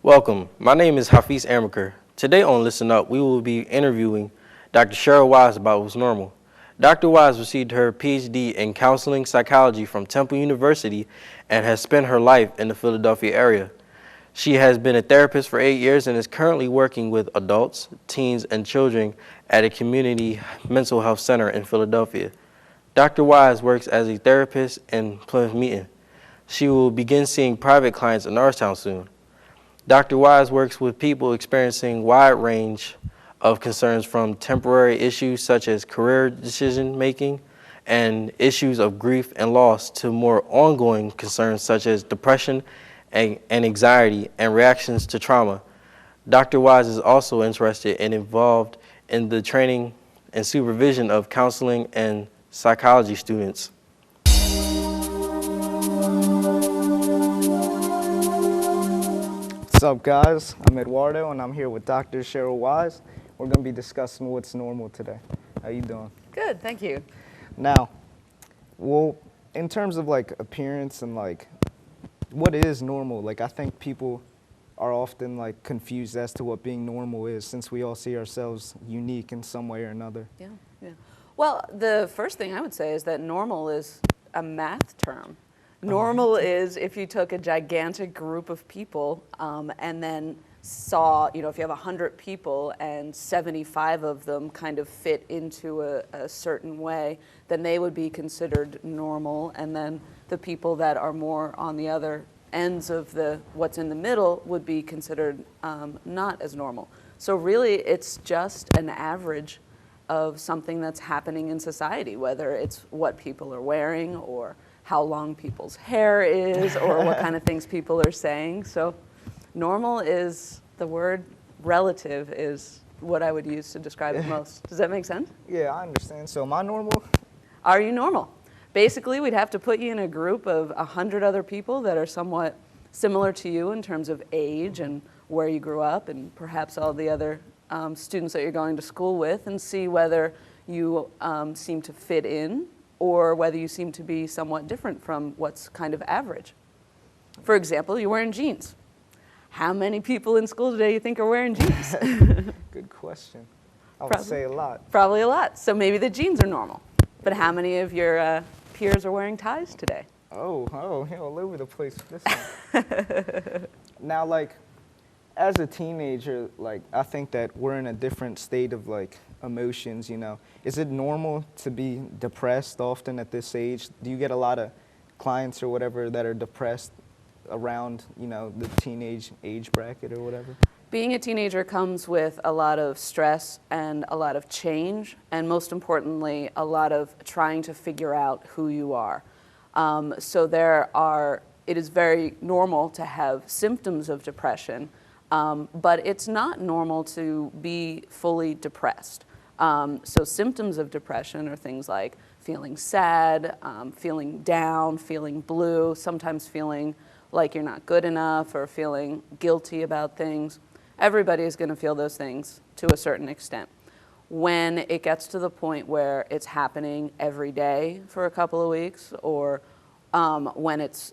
Welcome. My name is Hafiz Amaker. Today on Listen Up, we will be interviewing Dr. Cheryl Wise about what's normal. Dr. Wise received her PhD in counseling psychology from Temple University and has spent her life in the Philadelphia area. She has been a therapist for 8 years and is currently working with adults, teens, and children at a community mental health center in Philadelphia. Dr. Wise works as a therapist in Plymouth Meeting. She will begin seeing private clients in Norristown soon. Dr. Wise works with people experiencing a wide range of concerns, from temporary issues such as career decision making and issues of grief and loss to more ongoing concerns such as depression and anxiety and reactions to trauma. Dr. Wise is also interested and involved in the training and supervision of counseling and psychology students. What's up, guys? I'm Eduardo, and I'm here with Dr. Cheryl Wise. We're going to be discussing what's normal today. How you doing? Good, thank you. Now, well, in terms of like appearance and like what is normal, like I think people are often like confused as to what being normal is, since we all see ourselves unique in some way or another. Yeah. Well, the first thing I would say is that normal is a math term. Normal is if you took a gigantic group of people and then saw, if you have 100 people and 75 of them kind of fit into a certain way, then they would be considered normal. And then the people that are more on the other ends of what's in the middle would be considered not as normal. So really, it's just an average of something that's happening in society, whether it's what people are wearing or how long people's hair is or what kind of things people are saying. So normal is, the word relative is what I would use to describe it most. Does that make sense? Yeah, I understand. So am I normal? Are you normal? Basically, we'd have to put you in a group of 100 other people that are somewhat similar to you in terms of age and where you grew up and perhaps all the other students that you're going to school with, and see whether you seem to fit in or whether you seem to be somewhat different from what's kind of average. For example, you're wearing jeans. How many people in school today you think are wearing jeans? Good question. I would say a lot. Probably a lot. So maybe the jeans are normal. But how many of your peers are wearing ties today? Oh, yeah, all over the place with this one. Now, like, as a teenager, like, I think that we're in a different state of, like, emotions, Is it normal to be depressed often at this age? Do you get a lot of clients or whatever that are depressed around, the teenage age bracket or whatever? Being a teenager comes with a lot of stress and a lot of change, and most importantly, a lot of trying to figure out who you are. So it is very normal to have symptoms of depression, but it's not normal to be fully depressed. So symptoms of depression are things like feeling sad, feeling down, feeling blue, sometimes feeling like you're not good enough or feeling guilty about things. Everybody is going to feel those things to a certain extent. When it gets to the point where it's happening every day for a couple of weeks, or when it's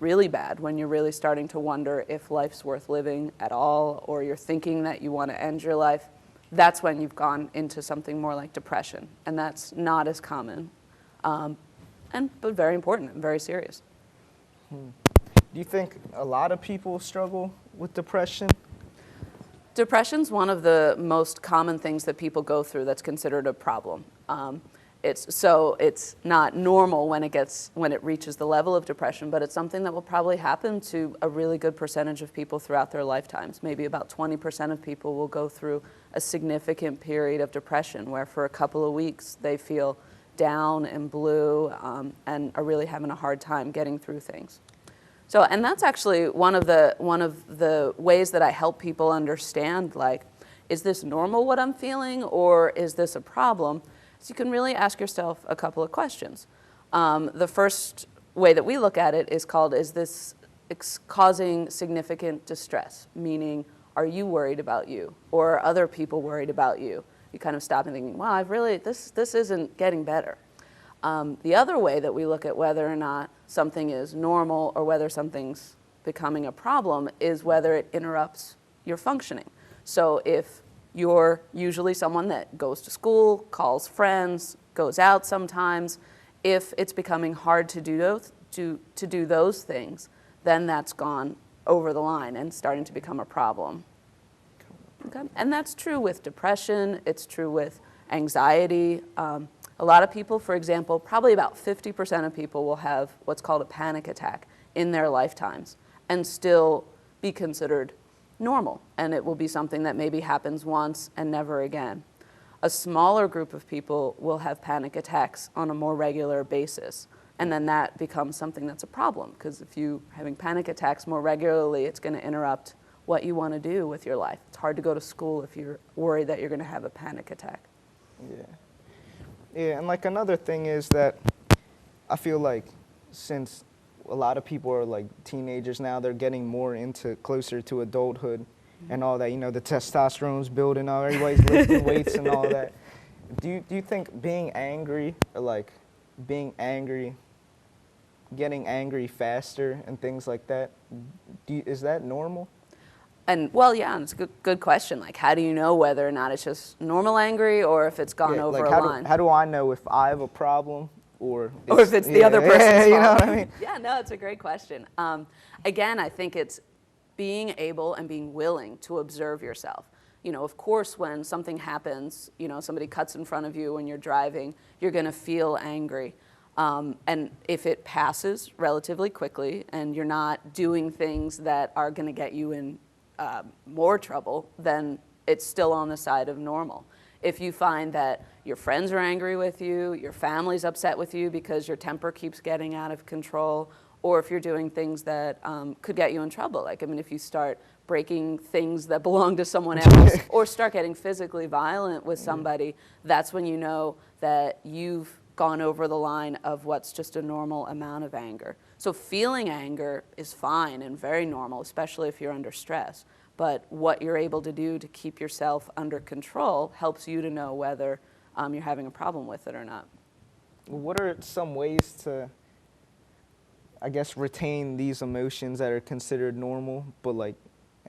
really bad, when you're really starting to wonder if life's worth living at all, or you're thinking that you want to end your life, that's when you've gone into something more like depression. And that's not as common, but very important and very serious. Do you think a lot of people struggle with depression? Depression's one of the most common things that people go through that's considered a problem. It's not normal when it reaches the level of depression, but it's something that will probably happen to a really good percentage of people throughout their lifetimes. Maybe about 20% of people will go through a significant period of depression where for a couple of weeks they feel down and blue and are really having a hard time getting through things. So, and that's actually one of the ways that I help people understand, like, is this normal what I'm feeling, or is this a problem? So you can really ask yourself a couple of questions. The first way that we look at it is called, is this causing significant distress? Meaning, are you worried about you, or are other people worried about you? You kind of stop and think, wow, this isn't getting better. The other way that we look at whether or not something is normal or whether something's becoming a problem is whether it interrupts your functioning. So if you're usually someone that goes to school, calls friends, goes out sometimes, if it's becoming hard to do those things, then that's gone over the line and starting to become a problem. Okay? And that's true with depression, it's true with anxiety. A lot of people, for example, probably about 50% of people will have what's called a panic attack in their lifetimes and still be considered normal. And it will be something that maybe happens once and never again. A smaller group of people will have panic attacks on a more regular basis. And then that becomes something that's a problem, because if you're having panic attacks more regularly, it's going to interrupt what you want to do with your life. It's hard to go to school if you're worried that you're going to have a panic attack. Yeah. Yeah, and like another thing is that I feel like since a lot of people are like teenagers now, they're getting more into closer to adulthood and all that, you know, the testosterone's building up, everybody's lifting weights and all that. Do you think being angry, or like getting angry faster and things like that, is that normal? And well, yeah, it's a good question. Like, how do you know whether or not it's just normal angry or if it's gone over like a line? How do I know if I have a problem or if it's the other person's fault? You know what I mean? Yeah, no, it's a great question. Again, I think it's being able and being willing to observe yourself. You know, of course, when something happens, you know, somebody cuts in front of you when you're driving, you're going to feel angry. And if it passes relatively quickly and you're not doing things that are going to get you in more trouble, then it's still on the side of normal. If you find that your friends are angry with you, your family's upset with you because your temper keeps getting out of control, or if you're doing things that could get you in trouble, like, I mean, if you start breaking things that belong to someone else or start getting physically violent with somebody, that's when you know that you've gone over the line of what's just a normal amount of anger. So feeling anger is fine and very normal, especially if you're under stress. But what you're able to do to keep yourself under control helps you to know whether you're having a problem with it or not. What are some ways to, I guess, retain these emotions that are considered normal, but like,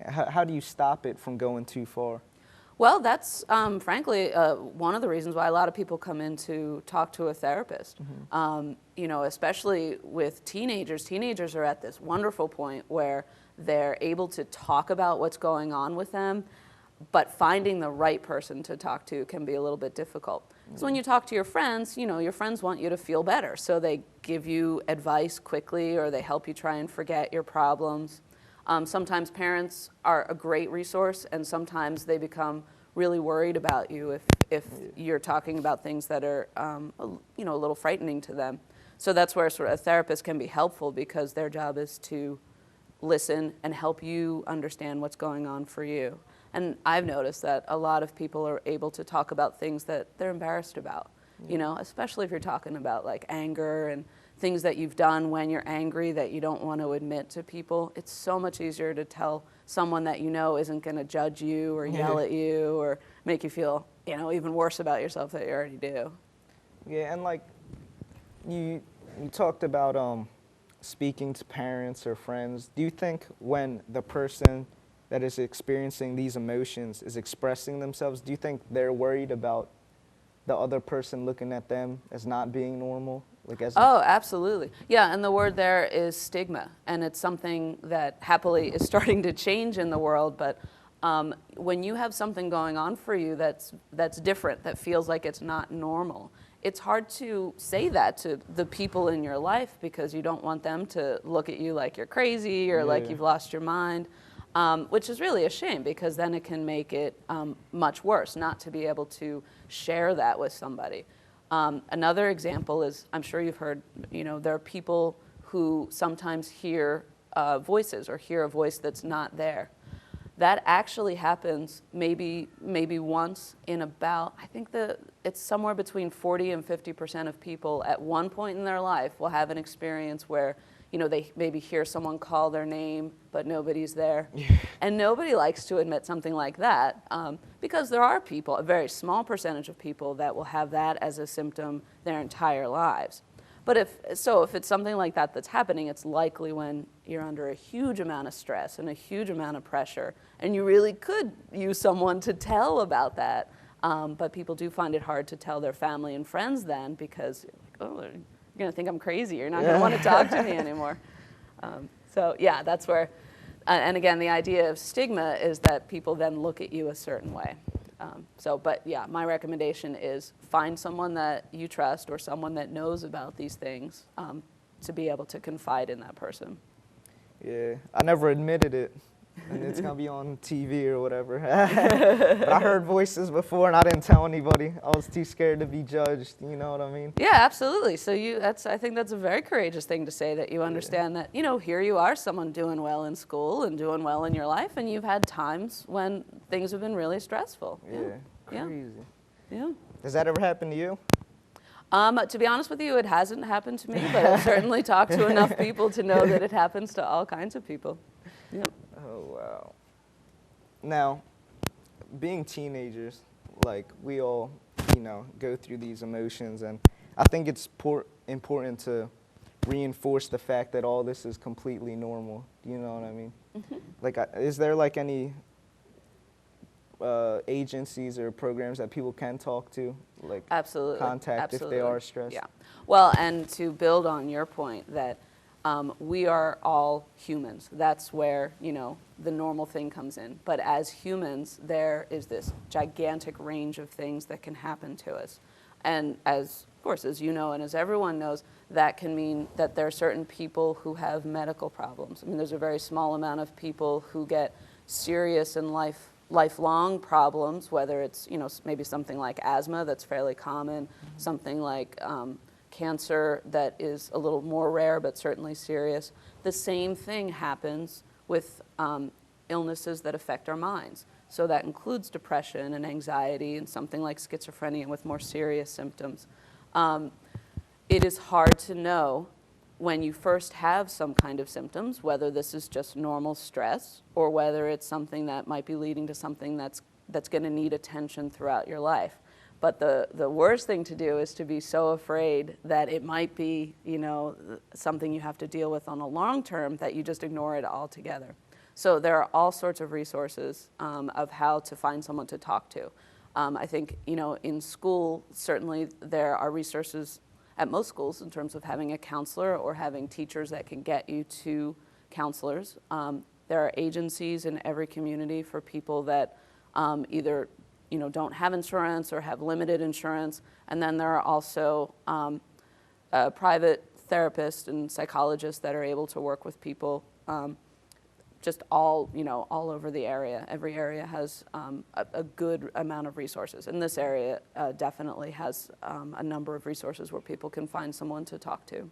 how do you stop it from going too far? Well, that's frankly one of the reasons why a lot of people come in to talk to a therapist. Mm-hmm. You know, especially with teenagers. Teenagers are at this wonderful point where they're able to talk about what's going on with them, but finding the right person to talk to can be a little bit difficult. Mm-hmm. So when you talk to your friends, you know, your friends want you to feel better, so they give you advice quickly or they help you try and forget your problems. Sometimes parents are a great resource, and sometimes they become really worried about you if you're talking about things that are you know, a little frightening to them. So that's where sort of a therapist can be helpful, because their job is to listen and help you understand what's going on for you. And I've noticed that a lot of people are able to talk about things that they're embarrassed about, you know, especially if you're talking about like anger and things that you've done when you're angry that you don't want to admit to people. It's so much easier to tell someone that you know isn't going to judge you or yell at you or make you feel, you know, even worse about yourself that you already do. Yeah, and like you talked about speaking to parents or friends. Do you think when the person that is experiencing these emotions is expressing themselves, do you think they're worried about the other person looking at them as not being normal? Like oh, absolutely. Yeah, and the word there is stigma, and it's something that happily is starting to change in the world, but when you have something going on for you that's different, that feels like it's not normal, it's hard to say that to the people in your life, because you don't want them to look at you like you're crazy or like you've lost your mind, which is really a shame, because then it can make it much worse not to be able to share that with somebody. Another example is, I'm sure you've heard, you know, there are people who sometimes hear voices or hear a voice that's not there. That actually happens maybe once in about, I think it's somewhere between 40 and 50% of people at one point in their life will have an experience where, you know, they maybe hear someone call their name, but nobody's there. And nobody likes to admit something like that, because there are people, a very small percentage of people, that will have that as a symptom their entire lives. But if it's something like that that's happening, it's likely when you're under a huge amount of stress and a huge amount of pressure, and you really could use someone to tell about that. But people do find it hard to tell their family and friends then because, oh, you're going to think I'm crazy. You're not going to want to talk to me anymore. So yeah, that's where, and again, the idea of stigma is that people then look at you a certain way. But yeah, my recommendation is find someone that you trust or someone that knows about these things to be able to confide in that person. Yeah, I never admitted it, and it's gonna be on TV or whatever. But I heard voices before, and I didn't tell anybody. I was too scared to be judged. You know what I mean? Yeah, absolutely. So I think that's a very courageous thing to say, that you understand that, here you are, someone doing well in school and doing well in your life, and you've had times when things have been really stressful. Yeah, crazy. Yeah. Does that ever happen to you? To be honest with you, it hasn't happened to me, but I've certainly talked to enough people to know that it happens to all kinds of people. Yep. Oh, wow. Now, being teenagers, like, we all, go through these emotions, and I think it's important to reinforce the fact that all this is completely normal. Do you know what I mean? Mm-hmm. Like, is there, like, any agencies or programs that people can talk to, like Absolutely. contact Absolutely. if they are stressed? Yeah. Well, and to build on your point that we are all humans. That's where, the normal thing comes in. But as humans, there is this gigantic range of things that can happen to us. And of course, as you know, and as everyone knows, that can mean that there are certain people who have medical problems. I mean, there's a very small amount of people who get serious and lifelong problems, whether it's, maybe something like asthma that's fairly common, something like cancer that is a little more rare but certainly serious. The same thing happens with illnesses that affect our minds. So that includes depression and anxiety and something like schizophrenia with more serious symptoms. It is hard to know when you first have some kind of symptoms, whether this is just normal stress or whether it's something that might be leading to something that's going to need attention throughout your life. But the worst thing to do is to be so afraid that it might be, something you have to deal with on a long term that you just ignore it altogether. So there are all sorts of resources of how to find someone to talk to. I think, in school, certainly there are resources at most schools in terms of having a counselor or having teachers that can get you to counselors. There are agencies in every community for people that either don't have insurance or have limited insurance. And then there are also private therapists and psychologists that are able to work with people just all over the area. Every area has a good amount of resources. And this area definitely has a number of resources where people can find someone to talk to.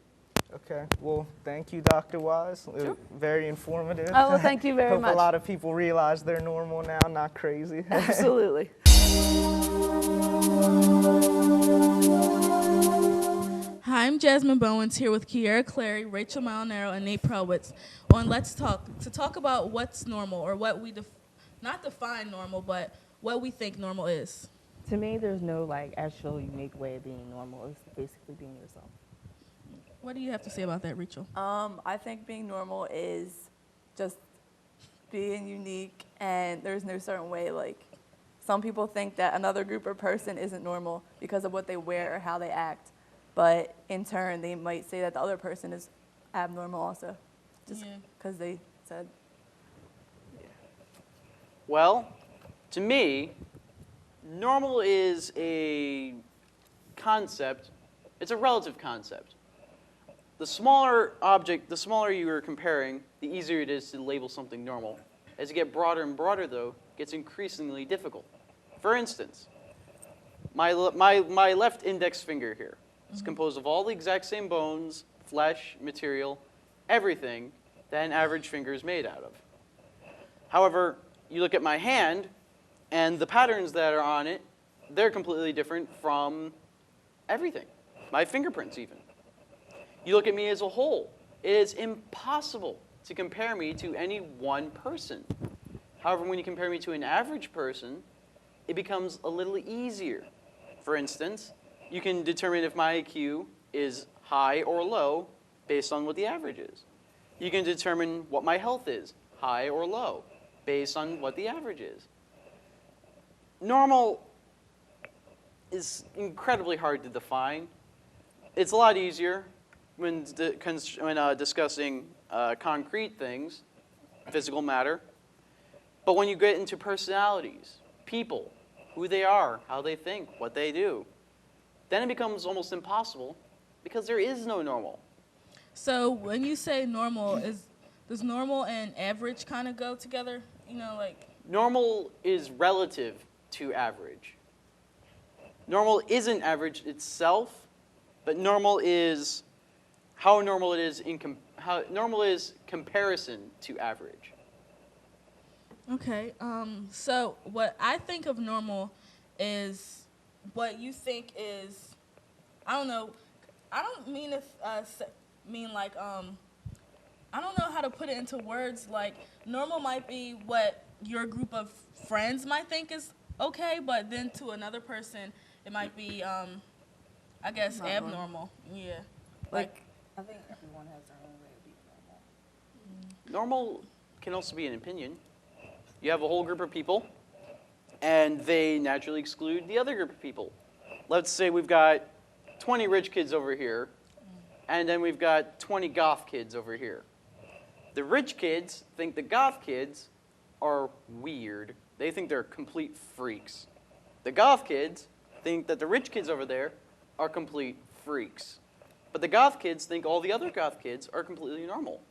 Okay. Well, thank you, Dr. Wise. Sure. Very informative. Oh, well, thank you very much. Hope a lot of people realize they're normal now, not crazy. Absolutely. Hi, I'm Jasmine Bowens here with Kiera Clary, Rachel Malinero, and Nate Prowitz on Let's Talk to talk about what's normal, or what we not define normal, but what we think normal is. To me, there's no actual unique way of being normal. It's basically being yourself. What do you have to say about that, Rachel? I think being normal is just being unique, and there's no certain way. Like, some people think that another group or person isn't normal because of what they wear or how they act, but in turn, they might say that the other person is abnormal also, just because they said. Well, to me, normal is a concept. It's a relative concept. The smaller object, the smaller you are comparing, the easier it is to label something normal. As you get broader and broader, though, it gets increasingly difficult. For instance, my left index finger here is composed of all the exact same bones, flesh, material, everything that an average finger is made out of. However, you look at my hand, and the patterns that are on it, they're completely different from everything, my fingerprints even. You look at me as a whole. It is impossible to compare me to any one person. However, when you compare me to an average person, it becomes a little easier. For instance, you can determine if my IQ is high or low based on what the average is. You can determine what my health is, high or low, based on what the average is. Normal is incredibly hard to define. It's a lot easier when discussing concrete things, physical matter. But when you get into personalities, people, who they are, how they think, what they do, then it becomes almost impossible because there is no normal. So when you say normal, does normal and average kind of go together? You know, like. Normal is relative to average. Normal isn't average itself, but normal is how normal it is how normal is comparison to average. Okay. So what I think of normal is what you think is. I don't know. I don't mean like I don't know how to put it into words. Like normal might be what your group of friends might think is okay, but then to another person it might be I guess Not abnormal. Yeah. Like, I think everyone has their own way of being normal. Normal can also be an opinion. You have a whole group of people, and they naturally exclude the other group of people. Let's say we've got 20 rich kids over here, and then we've got 20 goth kids over here. The rich kids think the goth kids are weird. They think they're complete freaks. The goth kids think that the rich kids over there are complete freaks. But the goth kids think all the other goth kids are completely normal.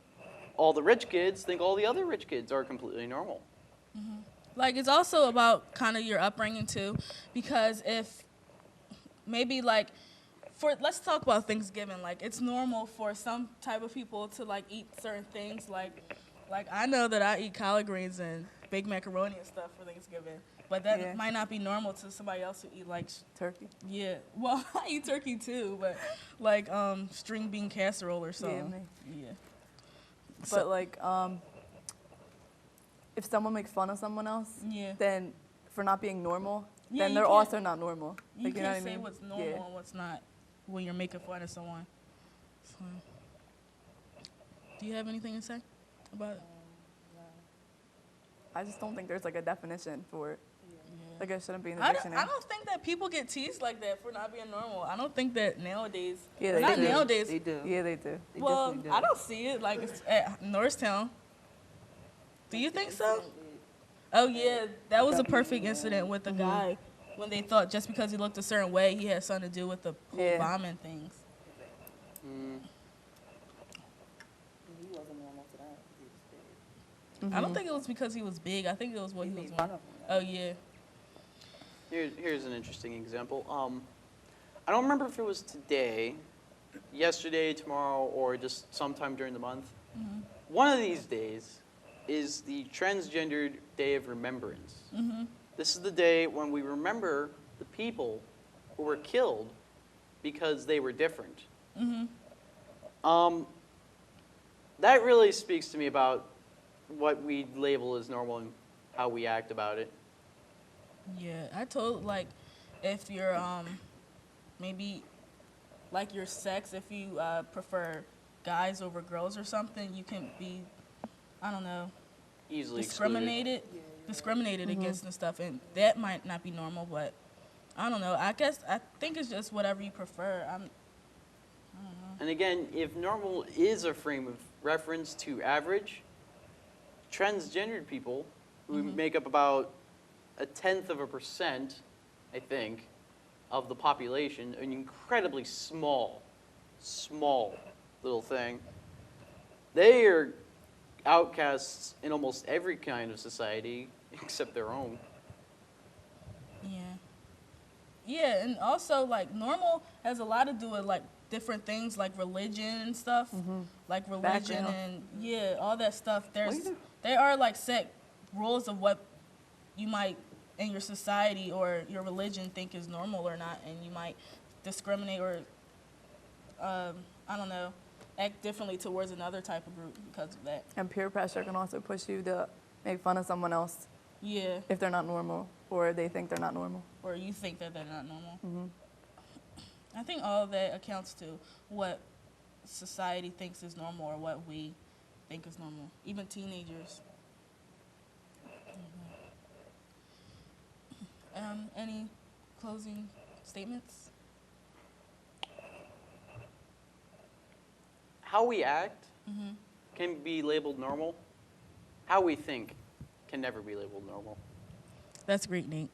All the rich kids think all the other rich kids are completely normal. Like it's also about kind of your upbringing too, because if maybe like let's talk about Thanksgiving. Like it's normal for some type of people to like eat certain things. Like I know that I eat collard greens and baked macaroni and stuff for Thanksgiving, but that might not be normal to somebody else who eat like turkey. Yeah, well I eat turkey too, but like string bean casserole or something. Yeah. But like if someone makes fun of someone else, then for not being normal, then they're also not normal. You Like, can't know what I say mean? what's normal and what's not when you're making fun of someone. So, do you have anything to say about it? I just don't think there's like a definition for it. Like it shouldn't be in the I dictionary. don't think that people get teased like that for not being normal. I don't think that nowadays. Yeah, they not do. nowadays. They do. Yeah, they do. They Well, definitely do. I don't see it like it's at Norristown. Do you think so? Oh yeah, that was a perfect incident with the guy when they thought just because he looked a certain way, he had something to do with the whole bombing things. He wasn't normal to that. He was big. I don't think it was because he was big. I think it was what he was made fun wearing. of him. Oh yeah. Here's an interesting example. I don't remember if it was today, yesterday, tomorrow, or just sometime during the month. One of these days is the Transgendered Day of Remembrance. This is the day when we remember the people who were killed because they were different. That really speaks to me about what we label as normal and how we act about it. Yeah, I told like if you're maybe like your sex, if you prefer guys over girls or something, you can be, I don't know, Easily discriminated against and stuff, and that might not be normal, but I don't know. I think it's just whatever you prefer. I don't know. And again, if normal is a frame of reference to average, transgendered people, who make up about 0.1%, I think, of the population, an incredibly small little thing, they are outcasts in almost every kind of society except their own. Yeah, and also like normal has a lot to do with like different things like religion and stuff, like religion Background. and all that stuff. There are like set rules of what you might in your society or your religion think is normal or not, and you might discriminate or I don't know, act differently towards another type of group because of that. And peer pressure can also push you to make fun of someone else Yeah, if they're not normal or they think they're not normal. or you think that they're not normal. I think all of that accounts to what society thinks is normal or what we think is normal, even teenagers. Any closing statements? How we act can be labeled normal. How we think can never be labeled normal. That's great, Nate.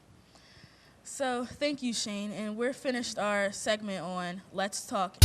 So thank you, Shane. And we're finished our segment on Let's Talk.